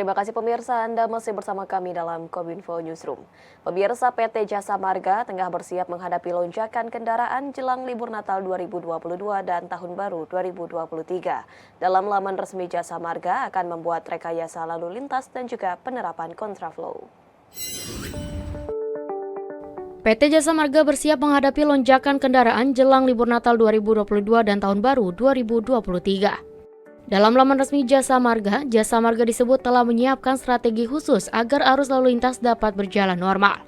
Terima kasih pemirsa, Anda masih bersama kami dalam Kominfo Newsroom. Pemirsa, PT Jasa Marga tengah bersiap menghadapi lonjakan kendaraan jelang libur Natal 2022 dan Tahun Baru 2023. Dalam laman resmi Jasa Marga akan membuat rekayasa lalu lintas dan juga penerapan kontraflow. PT Jasa Marga bersiap menghadapi lonjakan kendaraan jelang libur Natal 2022 dan Tahun Baru 2023. Dalam laman resmi Jasa Marga disebut telah menyiapkan strategi khusus agar arus lalu lintas dapat berjalan normal.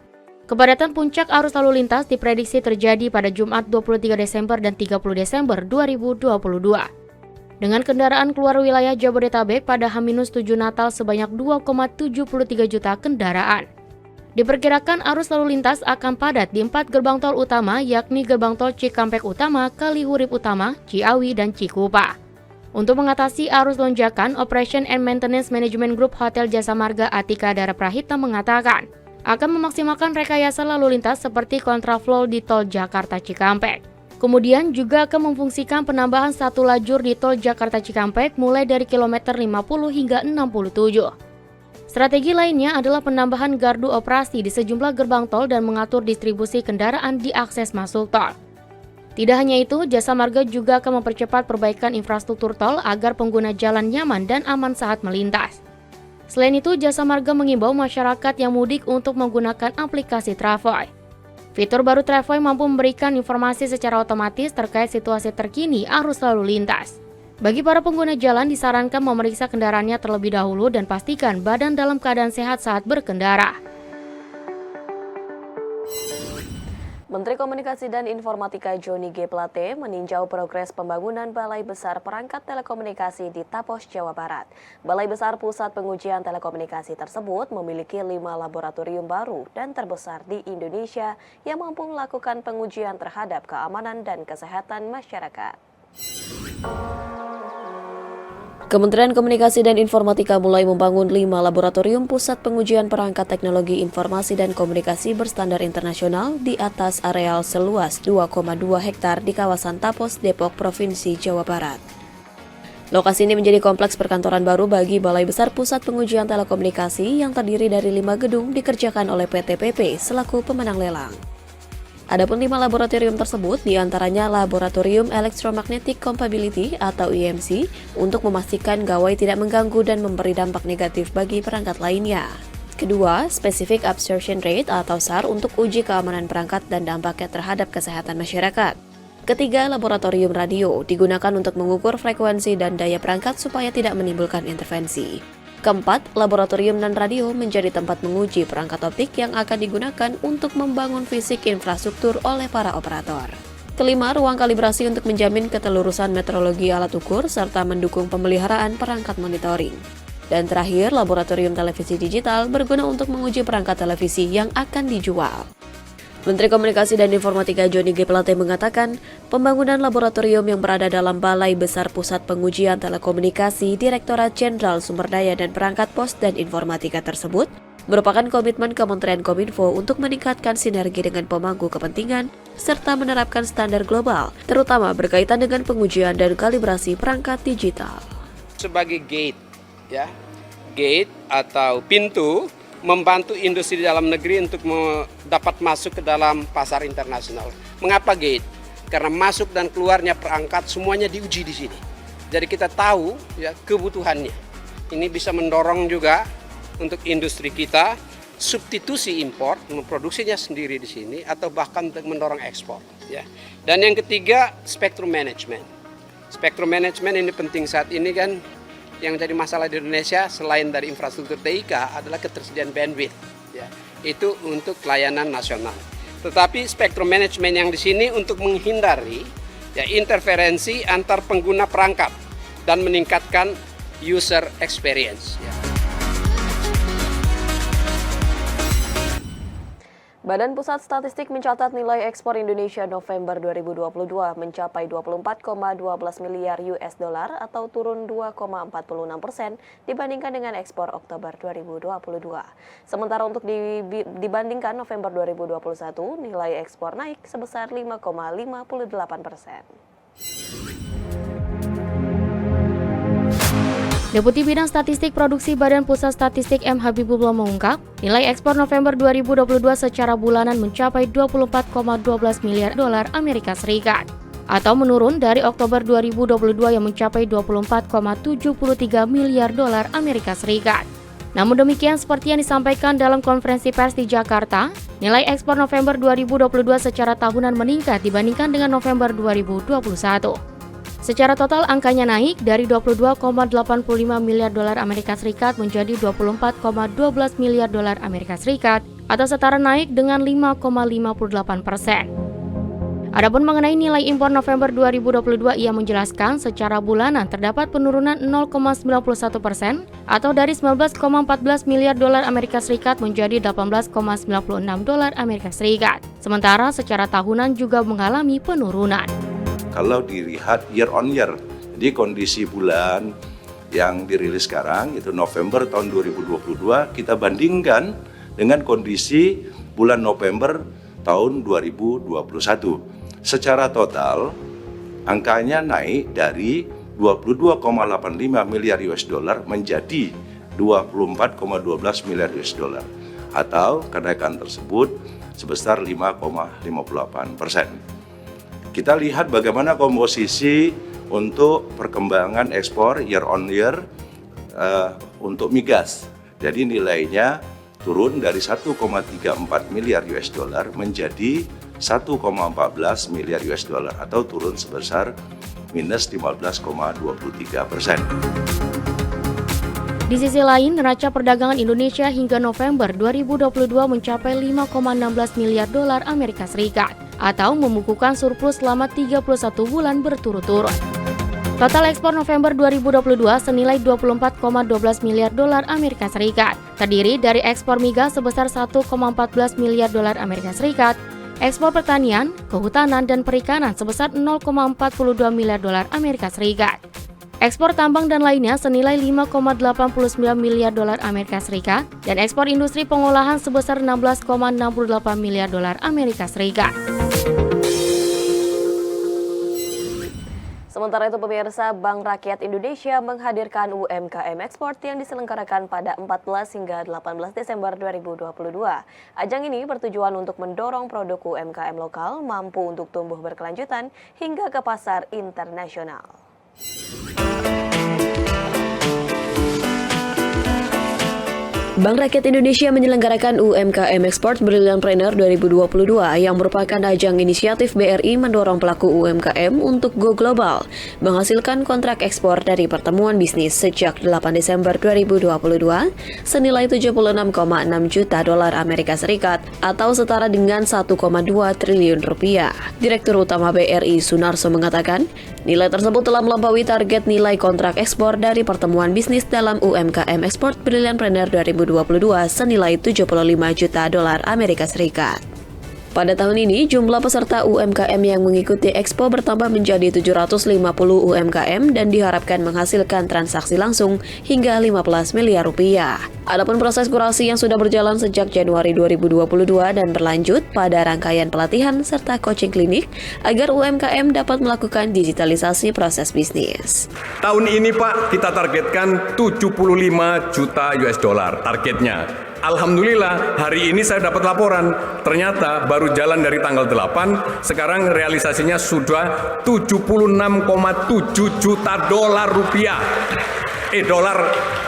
Kepadatan puncak arus lalu lintas diprediksi terjadi pada Jumat 23 Desember dan 30 Desember 2022. Dengan kendaraan keluar wilayah Jabodetabek pada H-7 Natal sebanyak 2,73 juta kendaraan. Diperkirakan arus lalu lintas akan padat di 4 gerbang tol utama, yakni gerbang tol Cikampek Utama, Kalihurip Utama, Ciawi, dan Cikupa. Untuk mengatasi arus lonjakan, Operation and Maintenance Management Group Hotel Jasa Marga Atika Dara Prahita mengatakan akan memaksimalkan rekayasa lalu lintas seperti kontraflow di tol Jakarta Cikampek. Kemudian juga akan memfungsikan penambahan satu lajur di tol Jakarta Cikampek mulai dari kilometer 50 hingga 67. Strategi lainnya adalah penambahan gardu operasi di sejumlah gerbang tol dan mengatur distribusi kendaraan di akses masuk tol. Tidak hanya itu, Jasa Marga juga akan mempercepat perbaikan infrastruktur tol agar pengguna jalan nyaman dan aman saat melintas. Selain itu, Jasa Marga mengimbau masyarakat yang mudik untuk menggunakan aplikasi Travoy. Fitur baru Travoy mampu memberikan informasi secara otomatis terkait situasi terkini arus lalu lintas. Bagi para pengguna jalan disarankan memeriksa kendaraannya terlebih dahulu dan pastikan badan dalam keadaan sehat saat berkendara. Menteri Komunikasi dan Informatika Johnny G. Plate meninjau progres pembangunan Balai Besar Perangkat Telekomunikasi di Tapos, Jawa Barat. Balai Besar Pusat Pengujian Telekomunikasi tersebut memiliki 5 laboratorium baru dan terbesar di Indonesia yang mampu melakukan pengujian terhadap keamanan dan kesehatan masyarakat. Kementerian Komunikasi dan Informatika mulai membangun 5 laboratorium pusat pengujian perangkat teknologi informasi dan komunikasi berstandar internasional di atas areal seluas 2,2 hektar di kawasan Tapos, Depok, Provinsi Jawa Barat. Lokasi ini menjadi kompleks perkantoran baru bagi Balai Besar Pusat Pengujian Telekomunikasi yang terdiri dari 5 gedung dikerjakan oleh PT PP selaku pemenang lelang. Adapun 5 laboratorium tersebut diantaranya Laboratorium Electromagnetic Compatibility atau EMC untuk memastikan gawai tidak mengganggu dan memberi dampak negatif bagi perangkat lainnya. Kedua, Specific Absorption Rate atau SAR untuk uji keamanan perangkat dan dampaknya terhadap kesehatan masyarakat. Ketiga, Laboratorium Radio digunakan untuk mengukur frekuensi dan daya perangkat supaya tidak menimbulkan intervensi. Keempat, laboratorium non-radio menjadi tempat menguji perangkat optik yang akan digunakan untuk membangun fisik infrastruktur oleh para operator. Kelima, ruang kalibrasi untuk menjamin ketelurusan metrologi alat ukur serta mendukung pemeliharaan perangkat monitoring. Dan terakhir, laboratorium televisi digital berguna untuk menguji perangkat televisi yang akan dijual. Menteri Komunikasi dan Informatika Johnny G. Plate mengatakan, pembangunan laboratorium yang berada dalam Balai Besar Pusat Pengujian Telekomunikasi Direktorat Jenderal Sumber Daya dan Perangkat Pos dan Informatika tersebut merupakan komitmen Kementerian Kominfo untuk meningkatkan sinergi dengan pemangku kepentingan serta menerapkan standar global, terutama berkaitan dengan pengujian dan kalibrasi perangkat digital. Sebagai gate atau pintu membantu industri di dalam negeri untuk dapat masuk ke dalam pasar internasional. Mengapa gate? Karena masuk dan keluarnya perangkat semuanya diuji di sini. Jadi kita tahu kebutuhannya. Ini bisa mendorong juga untuk industri kita substitusi impor, memproduksinya sendiri di sini atau bahkan untuk mendorong ekspor. Dan yang ketiga, spektrum management. Spektrum management ini penting saat ini kan. Yang jadi masalah di Indonesia selain dari infrastruktur TIK adalah ketersediaan bandwidth. Itu untuk layanan nasional. Tetapi spektrum management yang di sini untuk menghindari interferensi antar pengguna perangkat dan meningkatkan user experience. Badan Pusat Statistik mencatat nilai ekspor Indonesia November 2022 mencapai 24,12 miliar US dollar atau turun 2,46% dibandingkan dengan ekspor Oktober 2022. Sementara untuk dibandingkan November 2021, nilai ekspor naik sebesar 5,58%. Deputi Bidang Statistik Produksi Badan Pusat Statistik M. Habibullah mengungkap, nilai ekspor November 2022 secara bulanan mencapai 24,12 miliar dolar Amerika Serikat, atau menurun dari Oktober 2022 yang mencapai 24,73 miliar dolar Amerika Serikat. Namun demikian, seperti yang disampaikan dalam konferensi pers di Jakarta, nilai ekspor November 2022 secara tahunan meningkat dibandingkan dengan November 2021. Secara total angkanya naik dari 22,85 miliar dolar Amerika Serikat menjadi 24,12 miliar dolar Amerika Serikat atau setara naik dengan 5,58%. Adapun mengenai nilai impor November 2022, ia menjelaskan secara bulanan terdapat penurunan 0,91% atau dari 19,14 miliar dolar Amerika Serikat menjadi 18,96 dolar Amerika Serikat. Sementara secara tahunan juga mengalami penurunan. Kalau dilihat year on year, jadi kondisi bulan yang dirilis sekarang itu November tahun 2022 kita bandingkan dengan kondisi bulan November tahun 2021. Secara total angkanya naik dari 22,85 miliar US dollar menjadi 24,12 miliar US dollar atau kenaikan tersebut sebesar 5,58%. Kita lihat bagaimana komposisi untuk perkembangan ekspor year on year untuk migas. Jadi nilainya turun dari 1,34 miliar US dollar menjadi 1,14 miliar US dollar atau turun sebesar minus 15,23%. Di sisi lain, neraca perdagangan Indonesia hingga November 2022 mencapai 5,16 miliar dolar Amerika Serikat atau membukukan surplus selama 31 bulan berturut-turut. Total ekspor November 2022 senilai 24,12 miliar dolar Amerika Serikat, terdiri dari ekspor migas sebesar 1,14 miliar dolar Amerika Serikat, ekspor pertanian, kehutanan, dan perikanan sebesar 0,42 miliar dolar Amerika Serikat. Ekspor tambang dan lainnya senilai 5,89 miliar dolar Amerika Serikat dan ekspor industri pengolahan sebesar 16,68 miliar dolar Amerika Serikat. Sementara itu pemirsa, Bank Rakyat Indonesia menghadirkan UMKM Export yang diselenggarakan pada 14 hingga 18 Desember 2022. Ajang ini bertujuan untuk mendorong produk UMKM lokal mampu untuk tumbuh berkelanjutan hingga ke pasar internasional. Bank Rakyat Indonesia menyelenggarakan UMKM Export Brilliantpreneur 2022 yang merupakan ajang inisiatif BRI mendorong pelaku UMKM untuk go global, menghasilkan kontrak ekspor dari pertemuan bisnis sejak 8 Desember 2022 senilai 76,6 juta dolar Amerika Serikat atau setara dengan 1,2 triliun rupiah. Direktur Utama BRI Sunarso mengatakan, nilai tersebut telah melampaui target nilai kontrak ekspor dari pertemuan bisnis dalam UMKM Export Brilliantpreneur 2022 senilai 75 juta dolar Amerika Serikat. Pada tahun ini, jumlah peserta UMKM yang mengikuti Expo bertambah menjadi 750 UMKM dan diharapkan menghasilkan transaksi langsung hingga 15 miliar rupiah. Adapun proses kurasi yang sudah berjalan sejak Januari 2022 dan berlanjut pada rangkaian pelatihan serta coaching klinik agar UMKM dapat melakukan digitalisasi proses bisnis. Tahun ini Pak, kita targetkan 75 juta US dollar targetnya. Alhamdulillah hari ini saya dapat laporan, ternyata baru jalan dari tanggal 8, sekarang realisasinya sudah 76,7 juta dolar rupiah. Dolar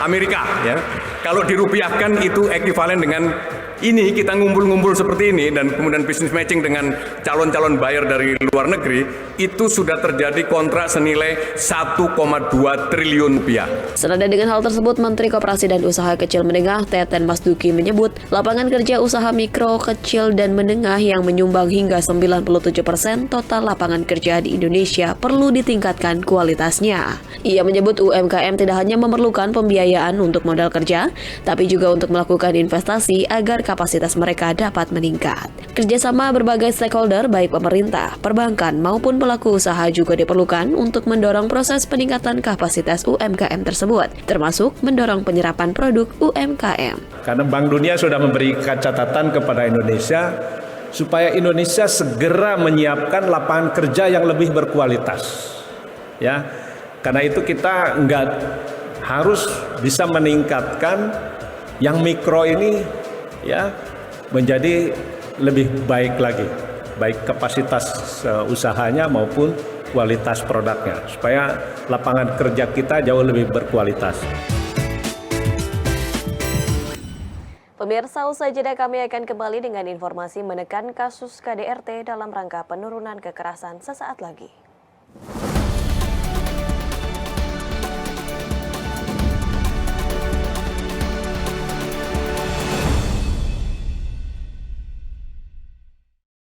Amerika ya. Kalau dirupiahkan itu ekuivalen dengan ini, kita ngumpul-ngumpul seperti ini dan kemudian bisnis matching dengan calon-calon buyer dari luar negeri, itu sudah terjadi kontrak senilai 1,2 triliun rupiah. Senada dengan hal tersebut, Menteri Koperasi dan Usaha Kecil Menengah Teten Mas Duki menyebut lapangan kerja usaha mikro, kecil, dan menengah yang menyumbang hingga 97% total lapangan kerja di Indonesia perlu ditingkatkan kualitasnya. Ia menyebut UMKM tidak hanya memerlukan pembiayaan untuk modal kerja, tapi juga untuk melakukan investasi agar kapasitas mereka dapat meningkat. Kerjasama berbagai stakeholder baik pemerintah, perbankan maupun pelaku usaha juga diperlukan untuk mendorong proses peningkatan kapasitas UMKM tersebut, termasuk mendorong penyerapan produk UMKM. Karena Bank Dunia sudah memberikan catatan kepada Indonesia supaya Indonesia segera menyiapkan lapangan kerja yang lebih berkualitas. Ya, karena itu kita harus bisa meningkatkan yang mikro ini ya menjadi lebih baik lagi, baik kapasitas usahanya maupun kualitas produknya, supaya lapangan kerja kita jauh lebih berkualitas. Pemirsa, usai jeda kami akan kembali dengan informasi menekan kasus KDRT dalam rangka penurunan kekerasan sesaat lagi.